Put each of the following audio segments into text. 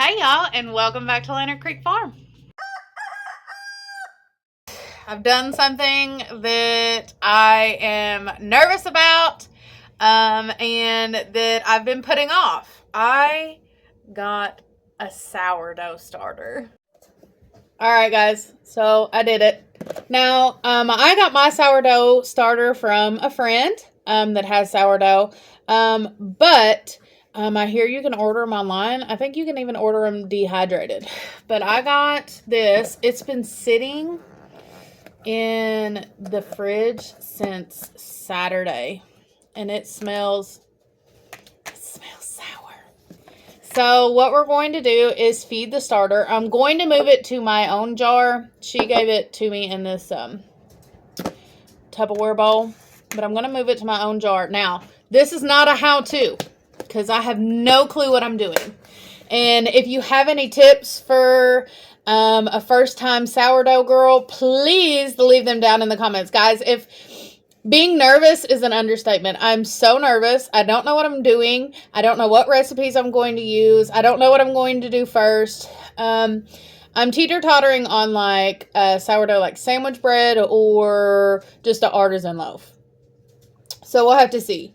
Hey y'all, and welcome back to Leonard Creek Farm. I've done something that I am nervous about and that I've been putting off. I got a sourdough starter. Alright guys, so I did it. Now, I got my sourdough starter from a friend that has sourdough, but I hear you can order them online. I think you can even order them dehydrated. But I got this. It's been sitting in the fridge since Saturday. And it smells sour. So what we're going to do is feed the starter. I'm going to move it to my own jar. She gave it to me in this Tupperware bowl. But I'm going to move it to my own jar. Now, this is not a how-to, because I have no clue what I'm doing. And if you have any tips for a first-time sourdough girl, please leave them down in the comments. Guys, if being nervous is an understatement. I'm so nervous. I don't know what I'm doing. I don't know what recipes I'm going to use. I don't know what I'm going to do first. I'm teeter-tottering on like sourdough like sandwich bread or just an artisan loaf. So we'll have to see.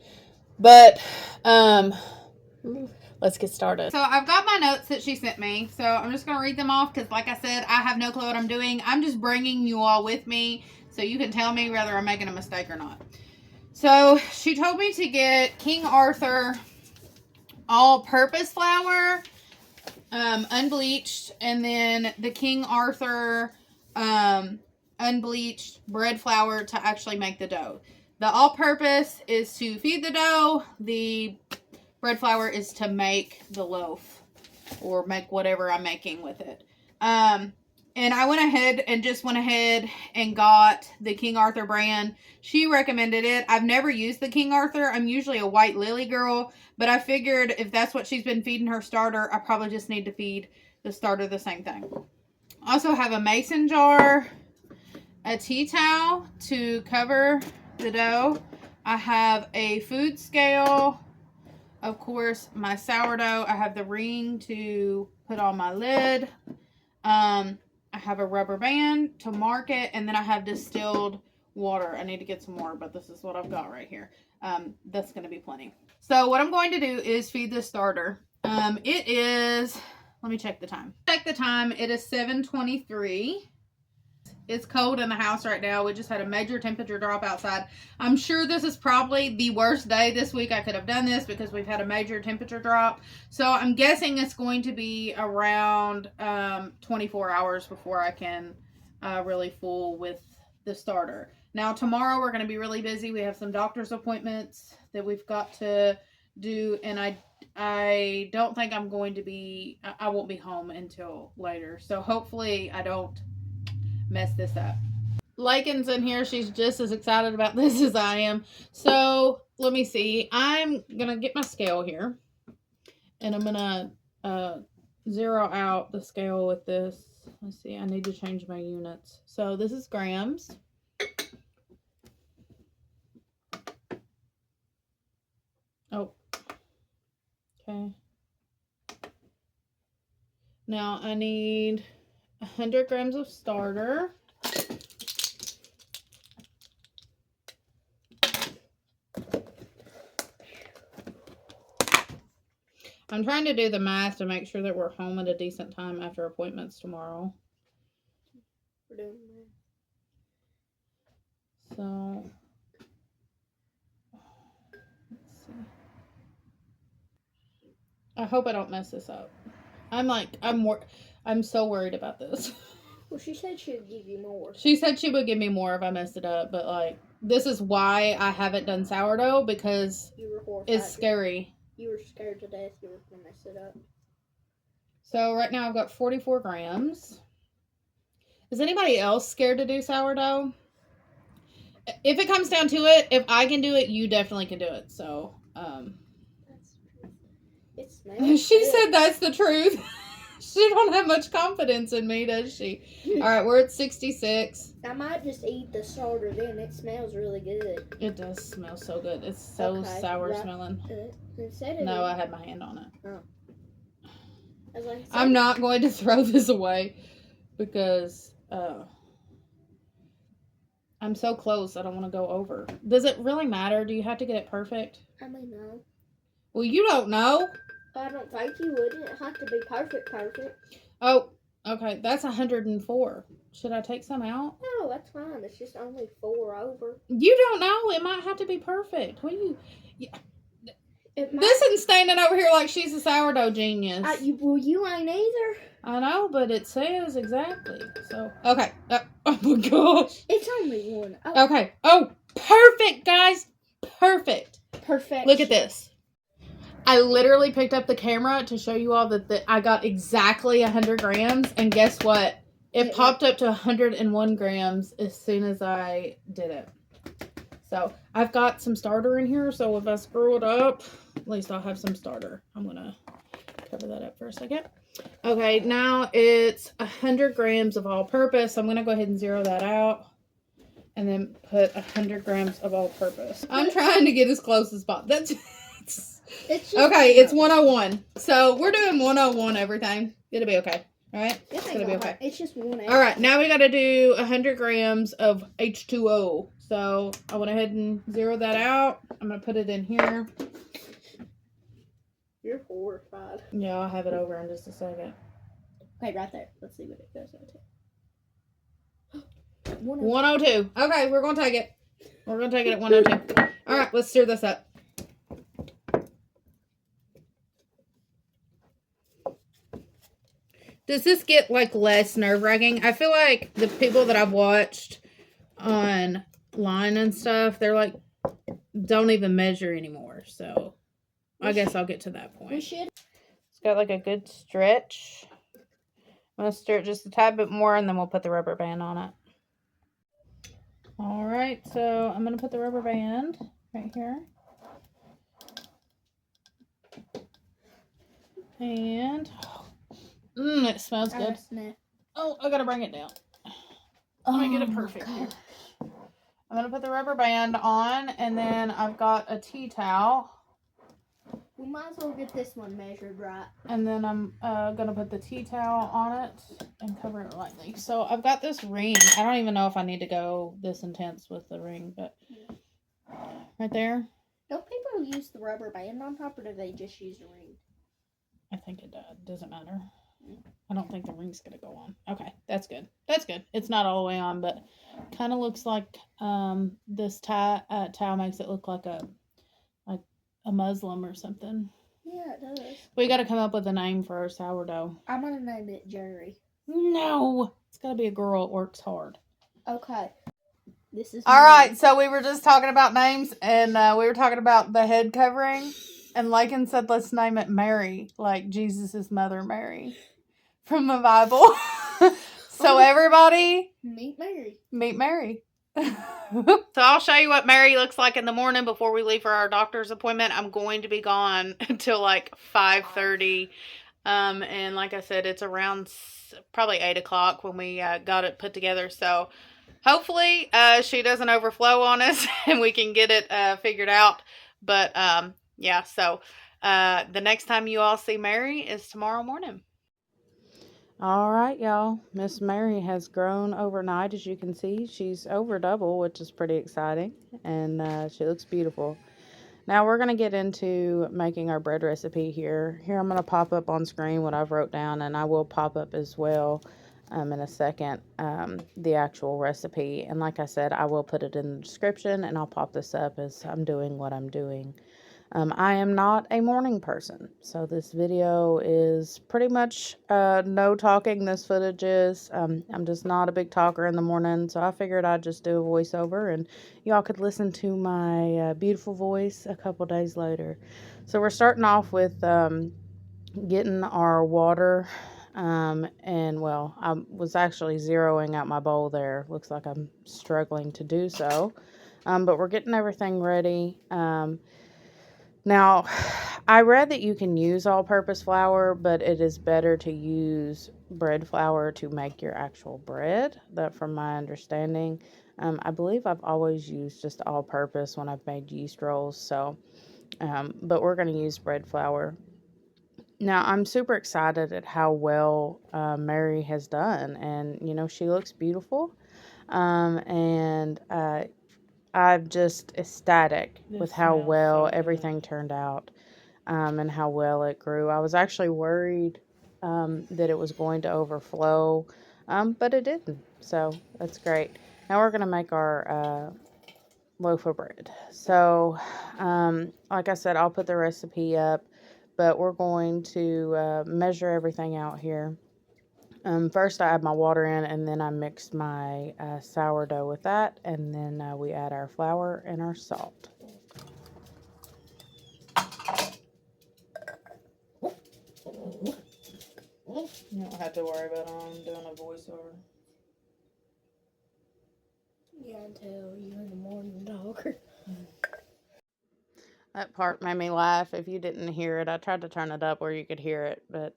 But let's get started. So I've got my notes that she sent me. So I'm just going to read them off because, like I said, I have no clue what I'm doing. I'm just bringing you all with me so you can tell me whether I'm making a mistake or not. So she told me to get King Arthur all-purpose flour, unbleached, and then the King Arthur unbleached bread flour to actually make the dough. The all-purpose is to feed the dough. The bread flour is to make the loaf or make whatever I'm making with it. And I went ahead and got the King Arthur brand. She recommended it. I've never used the King Arthur. I'm usually a White Lily girl, but I figured if that's what she's been feeding her starter, I probably just need to feed the starter the same thing. I also have a mason jar, a tea towel to cover the dough. I have a food scale, of course, my sourdough. I have the ring to put on my lid. I have a rubber band to mark it, and then I have distilled water. I need to get some more, but this is what I've got right here. That's going to be plenty. So what I'm going to do is feed the starter. It is, let me check the time. Check the time. It is 7:23. It's cold in the house right now. We just had a major temperature drop outside. I'm sure this is probably the worst day this week I could have done this because we've had a major temperature drop. So I'm guessing it's going to be around 24 hours before I can really fool with the starter. Now tomorrow we're going to be really busy. We have some doctor's appointments that we've got to do, and I don't think I'm going to be, I won't be home until later. So hopefully I don't mess this up. Lakin's in here. She's just as excited about this as I am. So let me see. I'm gonna get my scale here, and I'm gonna zero out the scale with this. Let's see. I need to change my units. So this is grams. Oh, okay. Now I need 100 grams of starter. I'm trying to do the math to make sure that we're home at a decent time after appointments tomorrow. We're doing that. So, let's see. I hope I don't mess this up. I'm so worried about this. Well, she said she would give you more. She said she would give me more if I messed it up, but like, this is why I haven't done sourdough, because it's scary. You were scared to death you were going to mess it up. So right now I've got 44 grams. Is anybody else scared to do sourdough? If it comes down to it, if I can do it, you definitely can do it. So, it smells she good. said that's the truth. She don't have much confidence in me, does she? All right, we're at 66. I might just eat the starter then. It smells really good. It does smell so good. It's so sour smelling. No, I had my hand on it. Oh. I'm not going to throw this away because I'm so close. I don't want to go over. Does it really matter? Do you have to get it perfect? I mean, no. Well, you don't know. I don't think you would. It have to be perfect. Oh, okay. That's 104. Should I take some out? No, that's fine. It's just only 4 over. You don't know. It might have to be perfect. What do you... Yeah. This isn't standing over here like she's a sourdough genius. Well, you ain't either. I know, but it says exactly. So, okay. Oh my gosh. It's only 1. Oh. Okay. Oh, perfect, guys. Perfect. Perfect. Look at this. I literally picked up the camera to show you all that I got exactly 100 grams. And guess what? It popped up to 101 grams as soon as I did it. So, I've got some starter in here. So, if I screw it up, at least I'll have some starter. I'm going to cover that up for a second. Okay, now it's 100 grams of all-purpose. I'm going to go ahead and zero that out. And then put 100 grams of all-purpose. I'm trying to get as close as possible. Okay, it's 101. So, we're doing 101 everything. It'll be okay. All right? It's going to be okay. It's just 1. All right, now we got to do 100 grams of H2O. So, I went ahead and zeroed that out. I'm going to put it in here. You're horrified. Yeah, I'll have it over in just a second. Okay, right there. Let's see what it goes to. 102. Okay, we're going to take it. We're going to take it at 102. All right, let's stir this up. Does this get, like, less nerve-wracking? I feel like the people that I've watched online and stuff, they're, like, don't even measure anymore. So, I guess I'll get to that point. We should. It's got, like, a good stretch. I'm going to stir it just a tad bit more, and then we'll put the rubber band on it. All right, so I'm going to put the rubber band right here. And... it smells good. Oh, I gotta bring it down. Let me get it perfect here. I'm gonna put the rubber band on, and then I've got a tea towel. We might as well get this one measured right. And then I'm gonna put the tea towel on it and cover it lightly. So I've got this ring. I don't even know if I need to go this intense with the ring, but right there. Don't people use the rubber band on top, or do they just use the ring? I think it doesn't matter. I don't think the ring's going to go on. Okay, that's good. That's good. It's not all the way on, but kind of looks like this towel makes it look like a Muslim or something. Yeah, it does. We got to come up with a name for our sourdough. I'm going to name it Jerry. No, it's got to be a girl that works hard. Okay. This is all right, so we were just talking about names, and we were talking about the head covering, and Lakin said, let's name it Mary, like Jesus' mother Mary. From the Bible. So everybody... Meet Mary. Meet Mary. So I'll show you what Mary looks like in the morning before we leave for our doctor's appointment. I'm going to be gone until like 5:30. And like I said, it's around probably 8 o'clock when we got it put together. So hopefully she doesn't overflow on us and we can get it figured out. But yeah, so the next time you all see Mary is tomorrow morning. All right, y'all. Miss Mary has grown overnight, as you can see. She's over double, which is pretty exciting, and she looks beautiful. Now we're going to get into making our bread recipe here. Here I'm going to pop up on screen what I've wrote down, and I will pop up as well in a second the actual recipe. And like I said, I will put it in the description, and I'll pop this up as I'm doing what I'm doing. I am not a morning person, so this video is pretty much no talking. This footage is. I'm just not a big talker in the morning, so I figured I'd just do a voiceover, and y'all could listen to my beautiful voice a couple days later. So we're starting off with getting our water, and well, I was actually zeroing out my bowl there. Looks like I'm struggling to do so, but we're getting everything ready. Now, I read that you can use all-purpose flour, but it is better to use bread flour to make your actual bread. That, from my understanding, I believe I've always used just all-purpose when I've made yeast rolls. So, but we're going to use bread flour. Now, I'm super excited at how well Mary has done. And, you know, she looks beautiful. And I'm just ecstatic with how well everything turned out, and how well it grew. I was actually worried that it was going to overflow, but it didn't. So that's great. Now we're going to make our loaf of bread. So, like I said, I'll put the recipe up, but we're going to measure everything out here. First, I add my water in, and then I mix my sourdough with that, and then we add our flour and our salt. You don't have to worry about doing a voiceover. Yeah, until you're the morning dogger. That part made me laugh. If you didn't hear it, I tried to turn it up where you could hear it, but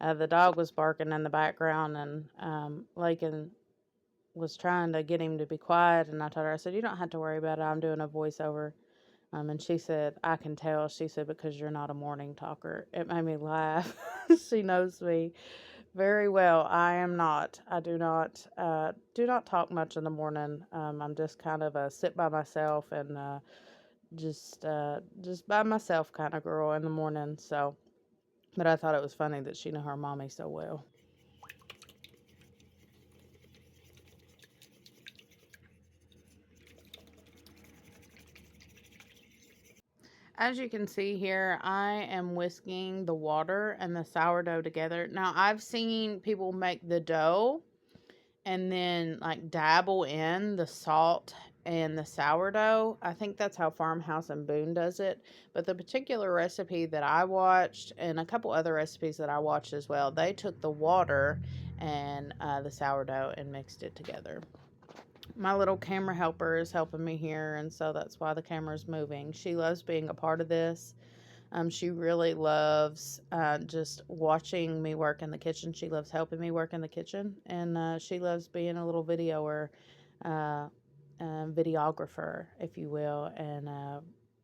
the dog was barking in the background, and Lakin was trying to get him to be quiet. And I told her, I said, "You don't have to worry about it. I'm doing a voiceover." And she said, "I can tell." She said, "Because you're not a morning talker." It made me laugh. She knows me very well. I am not. I do not talk much in the morning. I'm just kind of a sit by myself and just by myself kind of girl in the morning. So, but I thought it was funny that she knew her mommy so well. As you can see here, I am whisking the water and the sourdough together. Now, I've seen people make the dough and then like dabble in the salt and the sourdough. I think that's how Farmhouse and Boone does it. But the particular recipe that I watched, and a couple other recipes that I watched as well, they took the water and the sourdough and mixed it together. My little camera helper is helping me here, and so that's why the camera is moving. She loves being a part of this. She really loves just watching me work in the kitchen. She loves helping me work in the kitchen, and she loves being a little videoer, uh, videographer, if you will, and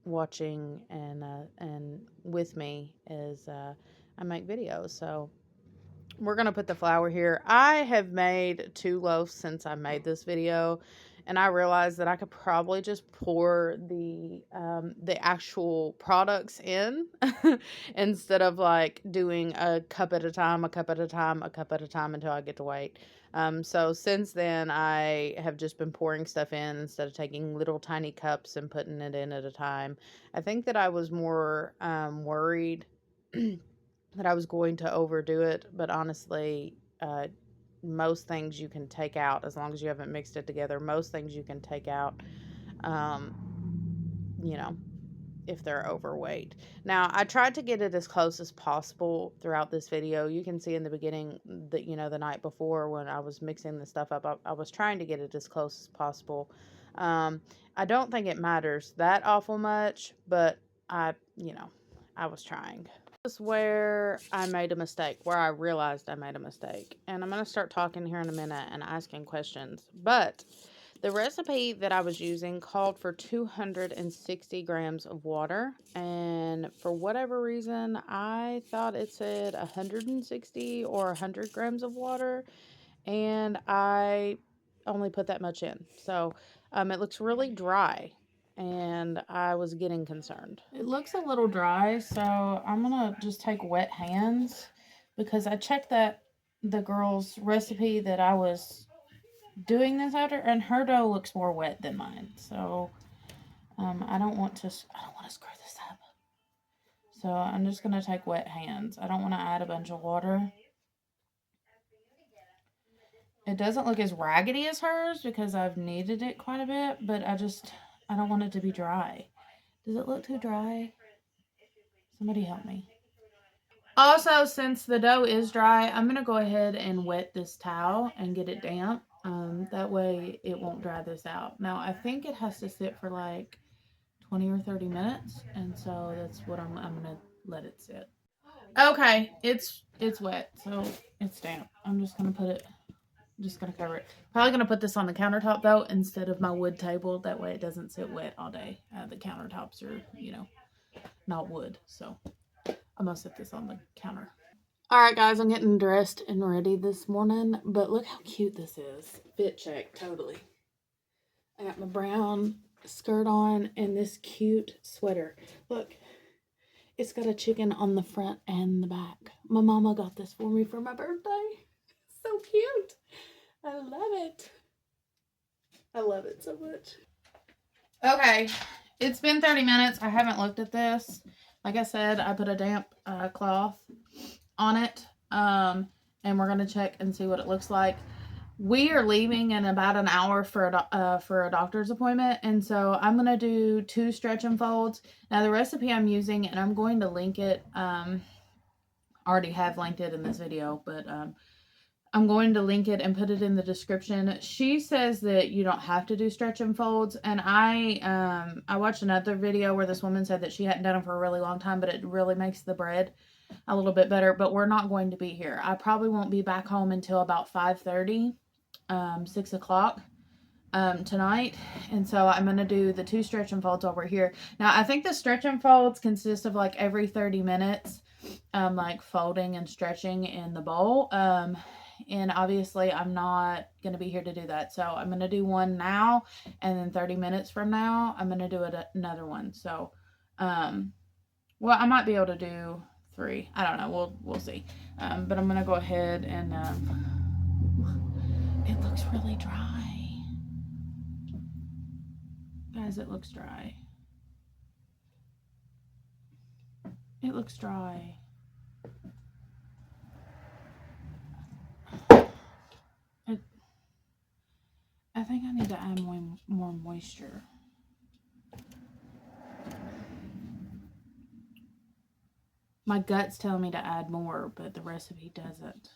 watching and with me as I make videos. So we're going to put the flour here. I have made 2 loaves since I made this video, and I realized that I could probably just pour the actual products in instead of like doing a cup at a time, a cup at a time, a cup at a time until I get to wait. So since then, I have just been pouring stuff in instead of taking little tiny cups and putting it in at a time. I think that I was more worried that I was going to overdo it, but honestly, most things you can take out as long as you haven't mixed it together. Most things you can take out, um, you know, if they're overweight. Now, I tried to get it as close as possible throughout this video. You can see in the beginning that, you know, the night before when I was mixing the stuff up, I was trying to get it as close as possible. I don't think it matters that awful much, but I was trying. This is where I made a mistake, where I realized I made a mistake. And I'm going to start talking here in a minute and asking questions. But the recipe that I was using called for 260 grams of water. And for whatever reason, I thought it said 160 or 100 grams of water. And I only put that much in. So it looks really dry. And I was getting concerned. It looks a little dry, so I'm gonna just take wet hands because I checked the girl's recipe that I was doing this after, and her dough looks more wet than mine. So I don't want to screw this up. So I'm just gonna take wet hands. I don't want to add a bunch of water. It doesn't look as raggedy as hers because I've kneaded it quite a bit, but I don't want it to be dry. Does it look too dry? Somebody help me. Also, since the dough is dry, I'm going to go ahead and wet this towel and get it damp. That way it won't dry this out. Now, I think it has to sit for like 20 or 30 minutes, and so that's what I'm going to let it sit. Okay, it's wet, so it's damp. I'm just going to cover it. Probably going to put this on the countertop, though, instead of my wood table. That way it doesn't sit wet all day. The countertops are, not wood, so... I'm gonna set this on the counter. All right, guys, I'm getting dressed and ready this morning, but look how cute this is. Fit check, totally. I got my brown skirt on and this cute sweater. Look, it's got a chicken on the front and the back. My mama got this for me for my birthday. So cute. I love it. I love it so much. Okay, it's been 30 minutes. I haven't looked at this. Like I said, I put a damp cloth on it, and we're going to check and see what it looks like. We are leaving in about an hour for a doctor's appointment, and so I'm going to do 2 stretch and folds. Now, the recipe I'm using, and I'm going to link it, I already have linked it in this video, but I'm going to link it and put it in the description. She says that you don't have to do stretch and folds, and I watched another video where this woman said that she hadn't done them for a really long time, but it really makes the bread a little bit better. But we're not going to be here. I probably won't be back home until about 5:30, 6 o'clock tonight, and so I'm going to do the 2 stretch and folds over here. Now, I think the stretch and folds consist of like every 30 minutes, like folding and stretching in the bowl. And obviously I'm not going to be here to do that. So I'm going to do one now, and then 30 minutes from now, I'm going to do another one. So, well, I might be able to do 3. I don't know. We'll see. But I'm going to go ahead and, it looks really dry. Guys, it looks dry. It looks dry. I think I need to add more moisture. My gut's telling me to add more, but the recipe doesn't.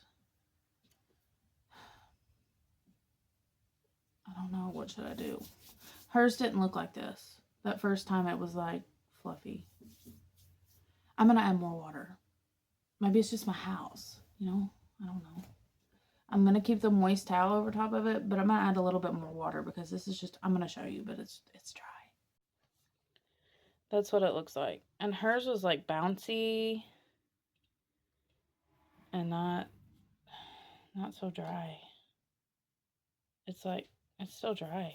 I don't know. What should I do? Hers didn't look like this. That first time it was like fluffy. I'm going to add more water. Maybe it's just my house, you know? I don't know. I'm going to keep the moist towel over top of it, but I'm going to add a little bit more water because this is just, I'm going to show you, but it's dry. That's what it looks like. And hers was like bouncy and not so dry. It's like, it's still dry.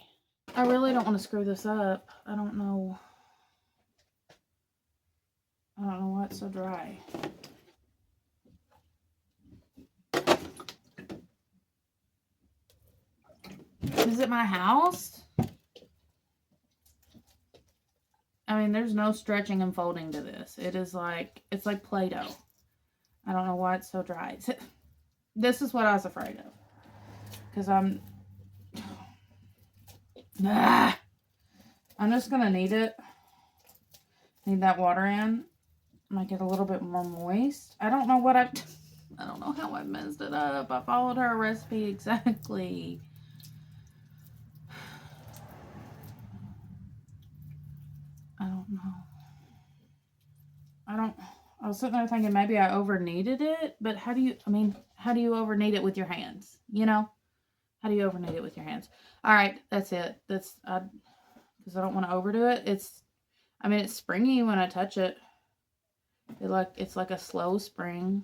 I really don't want to screw this up. I don't know why it's so dry. Is it my house? I mean, there's no stretching and folding to this. It's like Play-Doh. I don't know why it's so dry. This is what I was afraid of. Because I'm just going to knead it. Need that water in. Make it a little bit more moist. I don't know how I messed it up. I followed her recipe exactly. I don't know. I was sitting there thinking maybe I over kneaded it, but how do you over knead it with your hands? You know? How do you over knead it with your hands? All right, that's it. Because I don't want to overdo it. It's springy when I touch it. It's like a slow spring.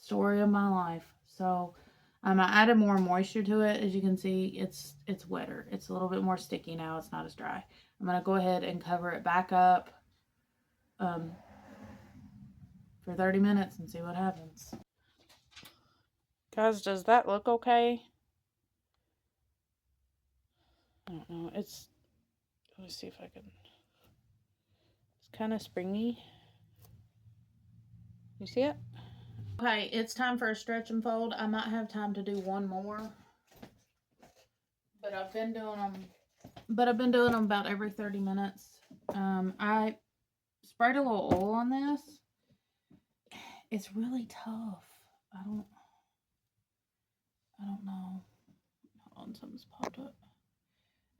Story of my life. So I added more moisture to it. As you can see, it's wetter. It's a little bit more sticky now. It's not as dry. I'm going to go ahead and cover it back up for 30 minutes and see what happens. Guys, does that look okay? I don't know. Let me see if I can. It's kind of springy. You see it? Okay, it's time for a stretch and fold. I might have time to do one more. But I've been doing them about every 30 minutes. I sprayed a little oil on this. It's really tough. I don't know. Hold on, something's popped up.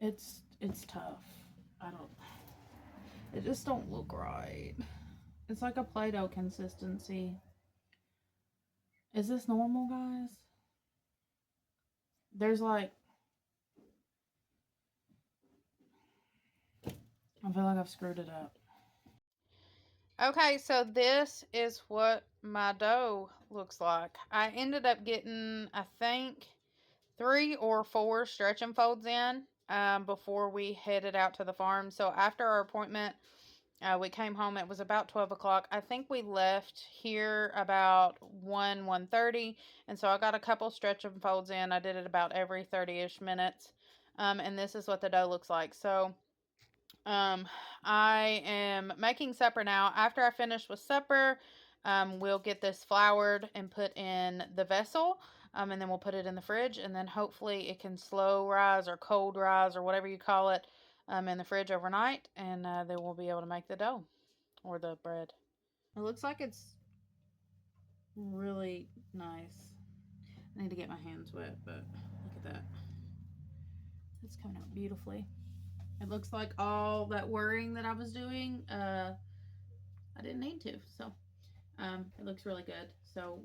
It's tough. It just don't look right. It's like a Play-Doh consistency. Is this normal, guys? There's like, I feel like I've screwed it up. Okay, so this is what my dough looks like. I ended up getting, I think, 3 or 4 stretch and folds in before we headed out to the farm. So after our appointment, we came home. It was about 12 o'clock. I think we left here about 1:30, and so I got a couple stretch and folds in. I did it about every 30-ish minutes, and this is what the dough looks like. So I am making supper now. After I finish with supper, we'll get this floured and put in the vessel, and then we'll put it in the fridge, and then hopefully it can slow rise or cold rise or whatever you call it in the fridge overnight, and then we'll be able to make the dough or the bread. It looks like it's really nice. I need to get my hands wet, but look at that. It's coming out beautifully. It looks like all that worrying that I was doing, I didn't need to. So it looks really good. So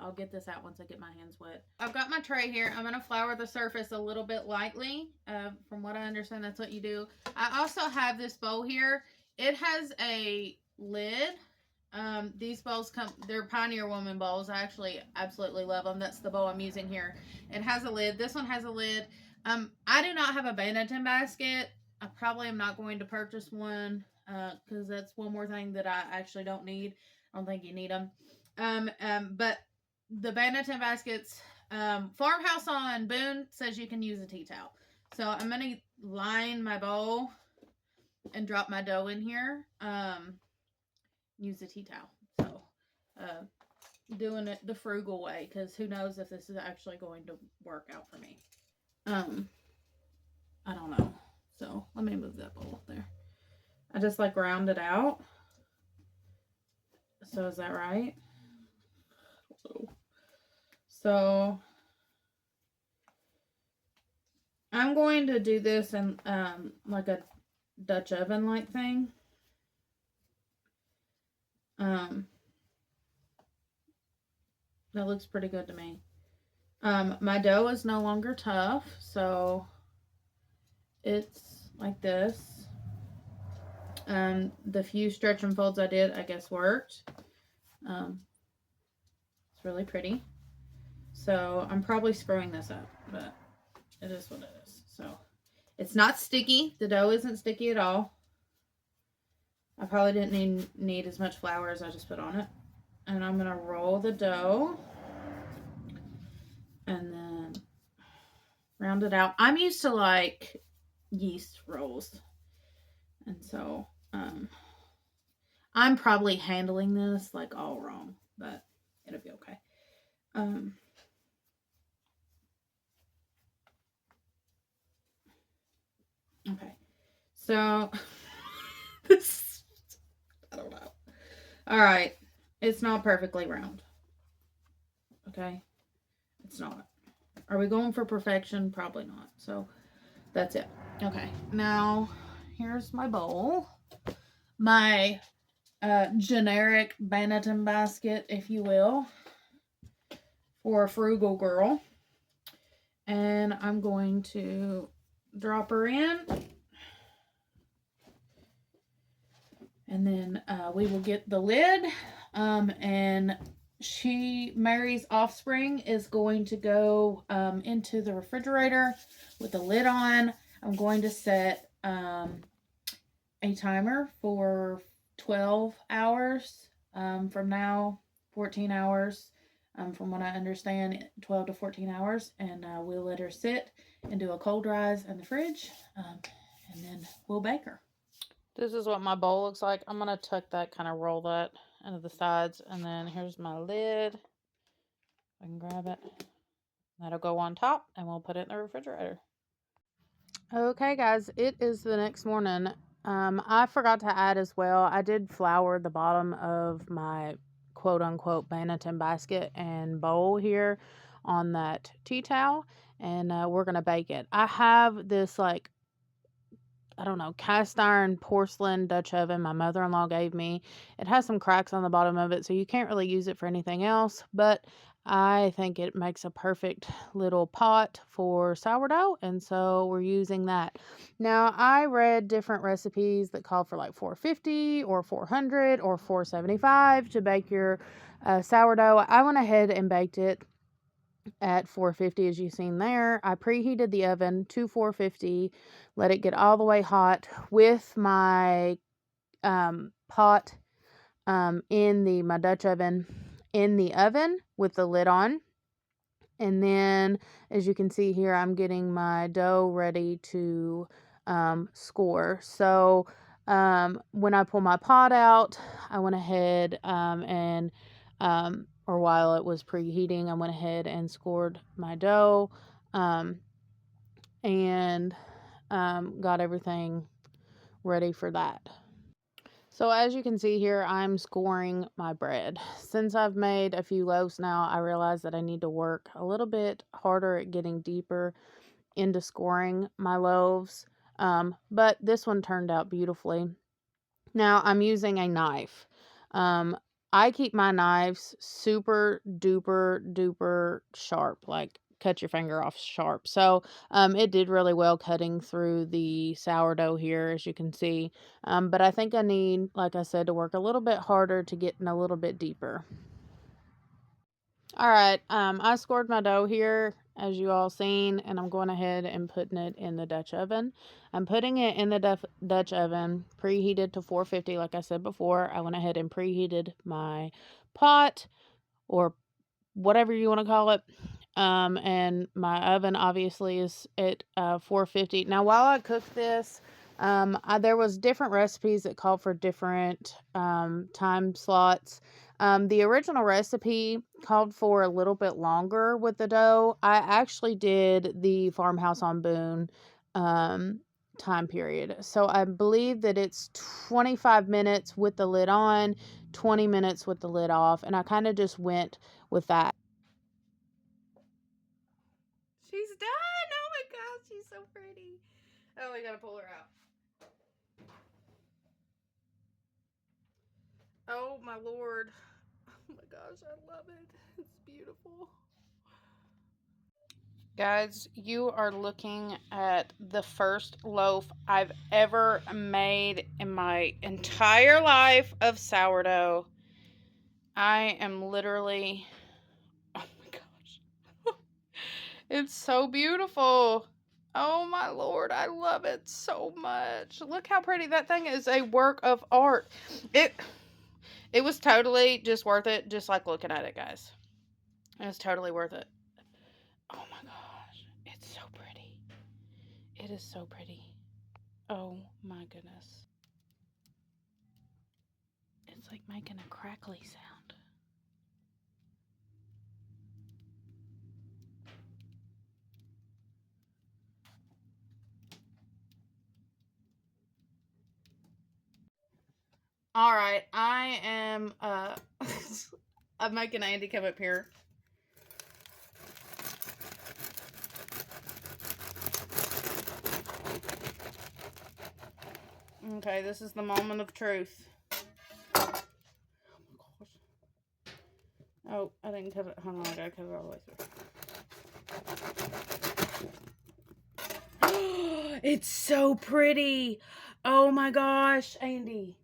I'll get this out once I get my hands wet. I've got my tray here. I'm going to flour the surface a little bit lightly. From what I understand, that's what you do. I also have this bowl here. It has a lid. These bowls they're Pioneer Woman bowls. I actually absolutely love them. That's the bowl I'm using here. It has a lid. This one has a lid. I do not have a Banneton basket. I probably am not going to purchase one because that's one more thing that I actually don't need. I don't think you need them. But the Banneton baskets, Farmhouse on Boone says you can use a tea towel. So I'm going to line my bowl and drop my dough in here. Use a tea towel. So doing it the frugal way, because who knows if this is actually going to work out for me. I don't know. So let me move that bowl up there. I just like round it out. So is that right? So I'm going to do this in like a Dutch oven like thing. That looks pretty good to me. My dough is no longer tough, so it's like this. The few stretch and folds I did, I guess, worked. It's really pretty. So I'm probably screwing this up, but it is what it is. So it's not sticky. The dough isn't sticky at all. I probably didn't need as much flour as I just put on it. And I'm going to roll the dough and then round it out. I'm used to like yeast rolls. And so I'm probably handling this like all wrong, but it'll be okay. Okay. So this, I don't know. All right. It's not perfectly round. Okay. It's not. Are we going for perfection? Probably not. So that's it. Okay. Now here's my bowl. My generic Banneton basket, if you will, for a frugal girl. And I'm going to drop her in. And then we will get the lid. And Mary's offspring is going to go into the refrigerator with the lid on. I'm going to set a timer for 12 hours from now, 14 hours. From what I understand, 12 to 14 hours. And we'll let her sit and do a cold rise in the fridge. And then we'll bake her. This is what my bowl looks like. I'm going to tuck that, kind of roll that into the sides. And then here's my lid. I can grab it. That'll go on top and we'll put it in the refrigerator. Okay, guys, it is the next morning. I forgot to add as well, I did flour the bottom of my quote-unquote Banneton basket and bowl here on that tea towel, and we're going to bake it. I have this, like, I don't know, cast iron porcelain Dutch oven my mother-in-law gave me. It has some cracks on the bottom of it, so you can't really use it for anything else, but I think it makes a perfect little pot for sourdough, and so we're using that. Now, I read different recipes that call for like 450 or 400 or 475 to bake your sourdough. I went ahead and baked it at 450, as you've seen there. I preheated the oven to 450, let it get all the way hot with my pot in my Dutch oven in the oven with the lid on. And then, as you can see here, I'm getting my dough ready to score. So when I pull my pot out, I went ahead or while it was preheating, I went ahead and scored my dough and got everything ready for that. So as you can see here, I'm scoring my bread. Since I've made a few loaves now, I realize that I need to work a little bit harder at getting deeper into scoring my loaves. But this one turned out beautifully. Now I'm using a knife. I keep my knives super duper sharp, like cut your finger off sharp. So it did really well cutting through the sourdough here, as you can see. But I think I need, like I said, to work a little bit harder to get in a little bit deeper. All right, I scored my dough here, as you all seen, and I'm going ahead and putting it in the Dutch oven. I'm putting it in the Dutch oven, preheated to 450, like I said before. I went ahead and preheated my pot, or whatever you want to call it. And my oven obviously is at 450. Now, while I cook this, there was different recipes that called for different time slots. The original recipe called for a little bit longer with the dough. I actually did the Farmhouse on Boone time period. So I believe that it's 25 minutes with the lid on, 20 minutes with the lid off, and I kind of just went with that. She's done. Oh my gosh, she's so pretty. Oh, we gotta pull her out. Oh my lord. Oh my gosh, I love it. It's beautiful. Guys, you are looking at the first loaf I've ever made in my entire life of sourdough. I am literally, oh my gosh. It's so beautiful. Oh my lord, I love it so much. Look how pretty that thing is. A work of art. It was totally just worth it, just like looking at it, guys. It was totally worth it. Oh my gosh, it's so pretty. It is so pretty. Oh my goodness. It's like making a crackly sound. All right, I am I'm making Andy come up here. Okay, this is the moment of truth. Oh my gosh. Oh, I didn't cut it. Hold on, I gotta cut it all the way through. It's so pretty. Oh my gosh, Andy.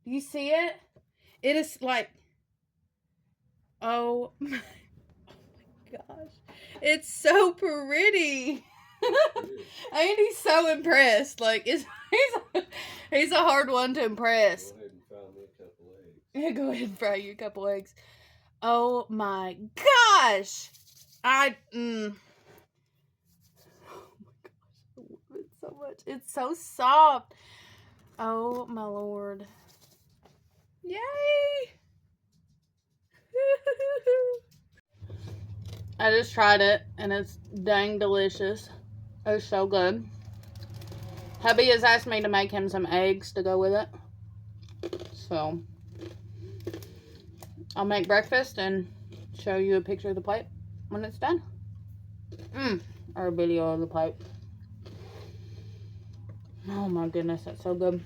Do you see it? It is like, oh my gosh. It's so pretty. Andy's so impressed. Like, he's a hard one to impress. Go ahead and fry me a couple eggs. Yeah, go ahead and fry you a couple eggs. Oh my gosh! Oh my gosh, I love it so much. It's so soft. Oh my lord. Yay! I just tried it and it's dang delicious. It's so good. Hubby has asked me to make him some eggs to go with it. So I'll make breakfast and show you a picture of the plate when it's done. Or a video of the plate. Oh my goodness, that's so good.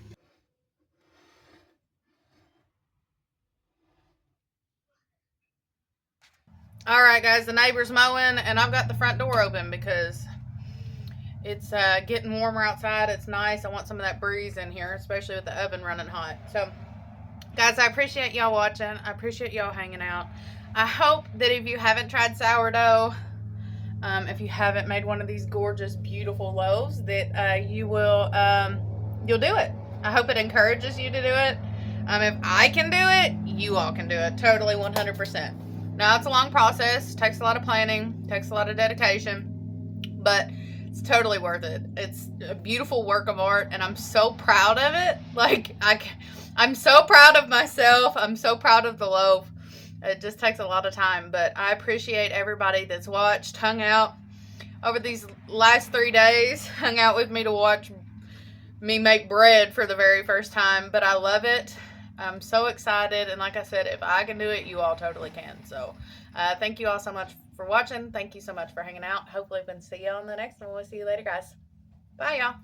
All right, guys, the neighbor's mowing, and I've got the front door open because it's getting warmer outside. It's nice. I want some of that breeze in here, especially with the oven running hot. So, guys, I appreciate y'all watching. I appreciate y'all hanging out. I hope that if you haven't tried sourdough, if you haven't made one of these gorgeous, beautiful loaves, that you will, you'll do it. I hope it encourages you to do it. If I can do it, you all can do it. Totally, 100%. Now, it's a long process. Takes a lot of planning. Takes a lot of dedication. But it's totally worth it. It's a beautiful work of art, and I'm so proud of it. Like, I'm so proud of myself. I'm so proud of the loaf. It just takes a lot of time, but I appreciate everybody that's watched, hung out over these last 3 days, hung out with me to watch me make bread for the very first time, but I love it. I'm so excited, and like I said, if I can do it, you all totally can. So thank you all so much for watching. Thank you so much for hanging out. Hopefully we can see you on the next one. We'll see you later, guys. Bye, y'all.